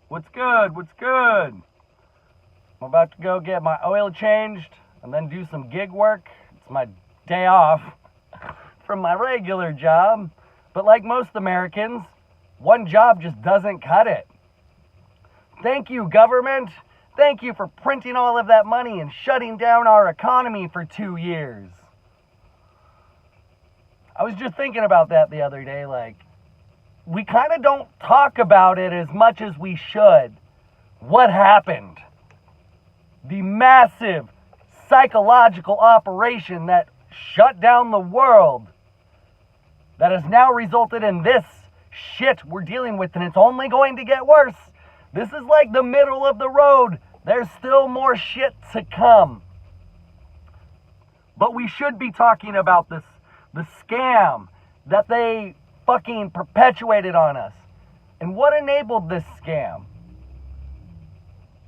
What's good? What's good? I'm about to go get my oil changed and then do some gig work. It's my day off from my regular job. But like most Americans, one job just doesn't cut it. Thank you, government. Thank you for printing all of that money and shutting down our economy for 2 years. I was just thinking about that the other day, we kind of don't talk about it as much as we should. What happened? The massive psychological operation that shut down the world that has now resulted in this shit we're dealing with, and it's only going to get worse. This is like the middle of the road. There's still more shit to come. But we should be talking about the scam that they fucking perpetuated on us. And what enabled this scam?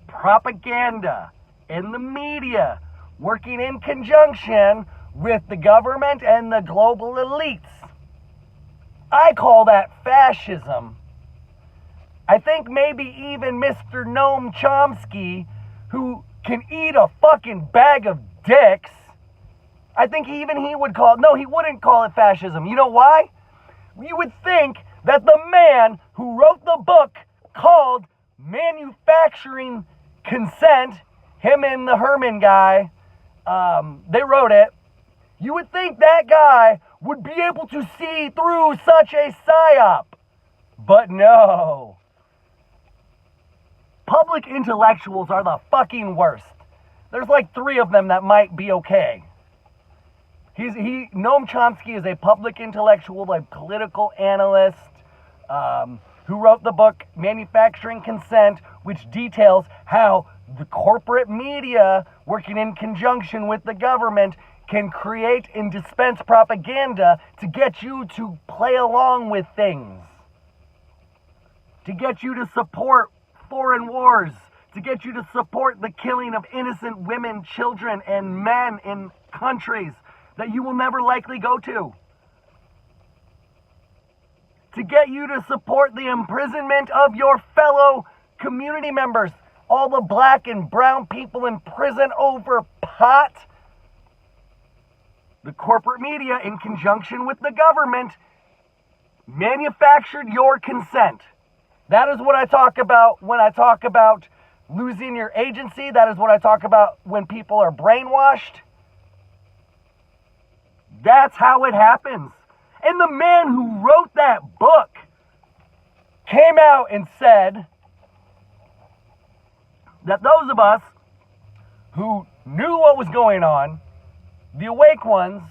Propaganda and the media working in conjunction with the government and the global elites. I call that fascism. I think maybe even Mr. Noam Chomsky, who can eat a fucking bag of dicks, I think even he would call it, no, he wouldn't call it fascism. You know why? You would think that the man who wrote the book called Manufacturing Consent, him and the Herman guy, they wrote it. You would think that guy would be able to see through such a psyop. But no. Public intellectuals are the fucking worst. There's like 3 of them that might be okay. Noam Chomsky is a public intellectual, a political analyst, who wrote the book Manufacturing Consent, which details how the corporate media, working in conjunction with the government, can create and dispense propaganda to get you to play along with things, to get you to support foreign wars, to get you to support the killing of innocent women, children, and men in countries that you will never likely go to get you to support the imprisonment of your fellow community members, all the black and brown people in prison over pot. The corporate media, in conjunction with the government, manufactured your consent. That is what I talk about when I talk about losing your agency. That is what I talk about when people are brainwashed. That's how it happens. And the man who wrote that book came out and said that those of us who knew what was going on, the awake ones,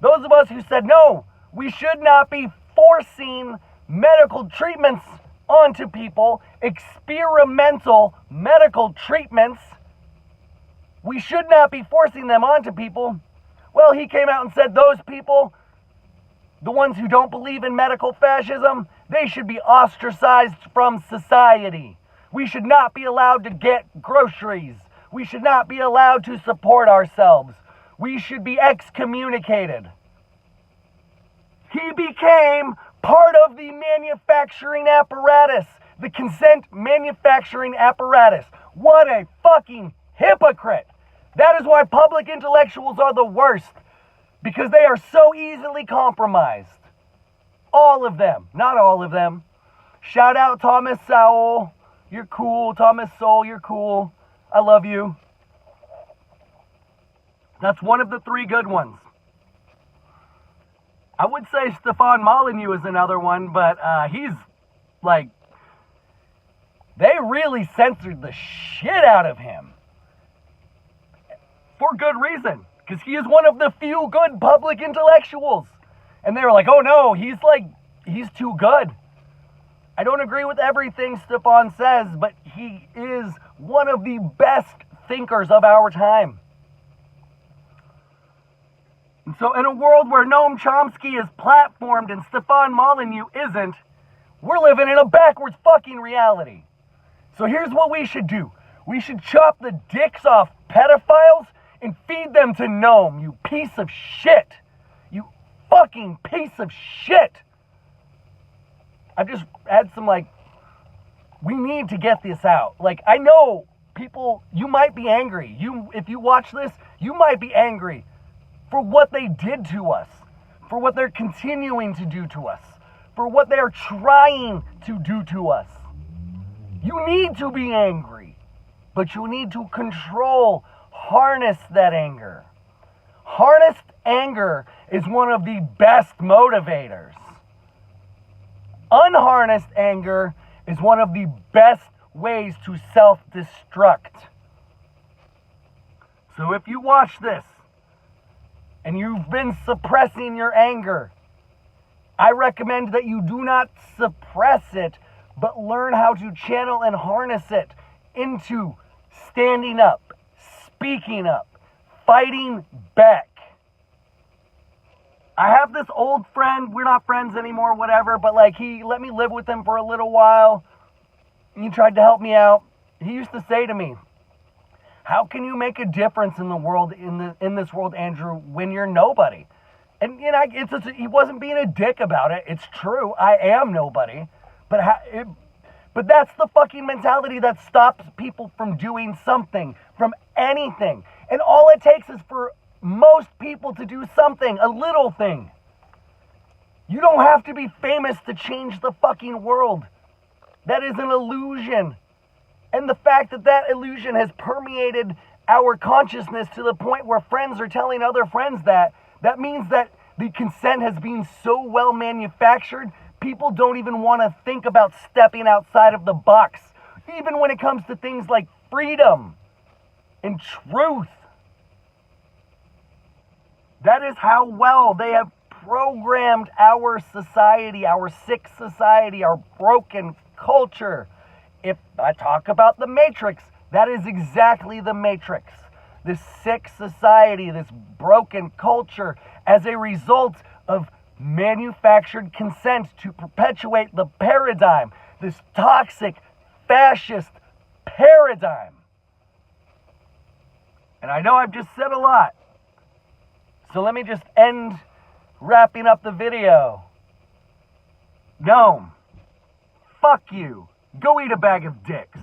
those of us who said, no, we should not be forcing medical treatments onto people, experimental medical treatments, we should not be forcing them onto people. Well, he came out and said those people, the ones who don't believe in medical fascism, they should be ostracized from society. We should not be allowed to get groceries. We should not be allowed to support ourselves. We should be excommunicated. He became part of the manufacturing apparatus, the consent manufacturing apparatus. What a fucking hypocrite. That is why public intellectuals are the worst, because they are so easily compromised. All of them, not all of them. Shout out Thomas Sowell. You're cool. Thomas Sowell, you're cool. I love you. That's one of the 3 good ones. I would say Stefan Molyneux is another one, but he's they really censored the shit out of him. For good reason, because he is one of the few good public intellectuals. And they were like, oh no, he's too good. I don't agree with everything Stefan says, but he is one of the best thinkers of our time. And so in a world where Noam Chomsky is platformed and Stefan Molyneux isn't, we're living in a backwards fucking reality. So here's what we should do. We should chop the dicks off pedophiles and feed them to Noam, you piece of shit. You fucking piece of shit. I just had some We need to get this out. Like, I know people, you might be angry. If you watch this, you might be angry for what they did to us, for what they're continuing to do to us, for what they're trying to do to us. You need to be angry, but you need to control, harness that anger. Harnessed anger is one of the best motivators. Unharnessed anger is one of the best ways to self-destruct. So if you watch this and you've been suppressing your anger, I recommend that you do not suppress it, but learn how to channel and harness it into standing up, speaking up, fighting back. I have this old friend, we're not friends anymore, whatever, but like he let me live with him for a little while. He tried to help me out. He used to say to me, how can you make a difference in the world, in this world, Andrew, when you're nobody? And you know, he wasn't being a dick about it. It's true. I am nobody. But that's the fucking mentality that stops people from doing something, from anything. And all it takes is for most people to do something, a little thing. You don't have to be famous to change the fucking world. That is an illusion. And the fact that that illusion has permeated our consciousness to the point where friends are telling other friends that means that the consent has been so well manufactured, people don't even want to think about stepping outside of the box, even when it comes to things like freedom and truth. That is how well they have programmed our society, our sick society, our broken culture. If I talk about the Matrix, that is exactly the Matrix. This sick society, this broken culture, as a result of manufactured consent to perpetuate the paradigm, this toxic, fascist paradigm. And I know I've just said a lot, so let me just end wrapping up the video. Gnome, fuck you. Go eat a bag of dicks.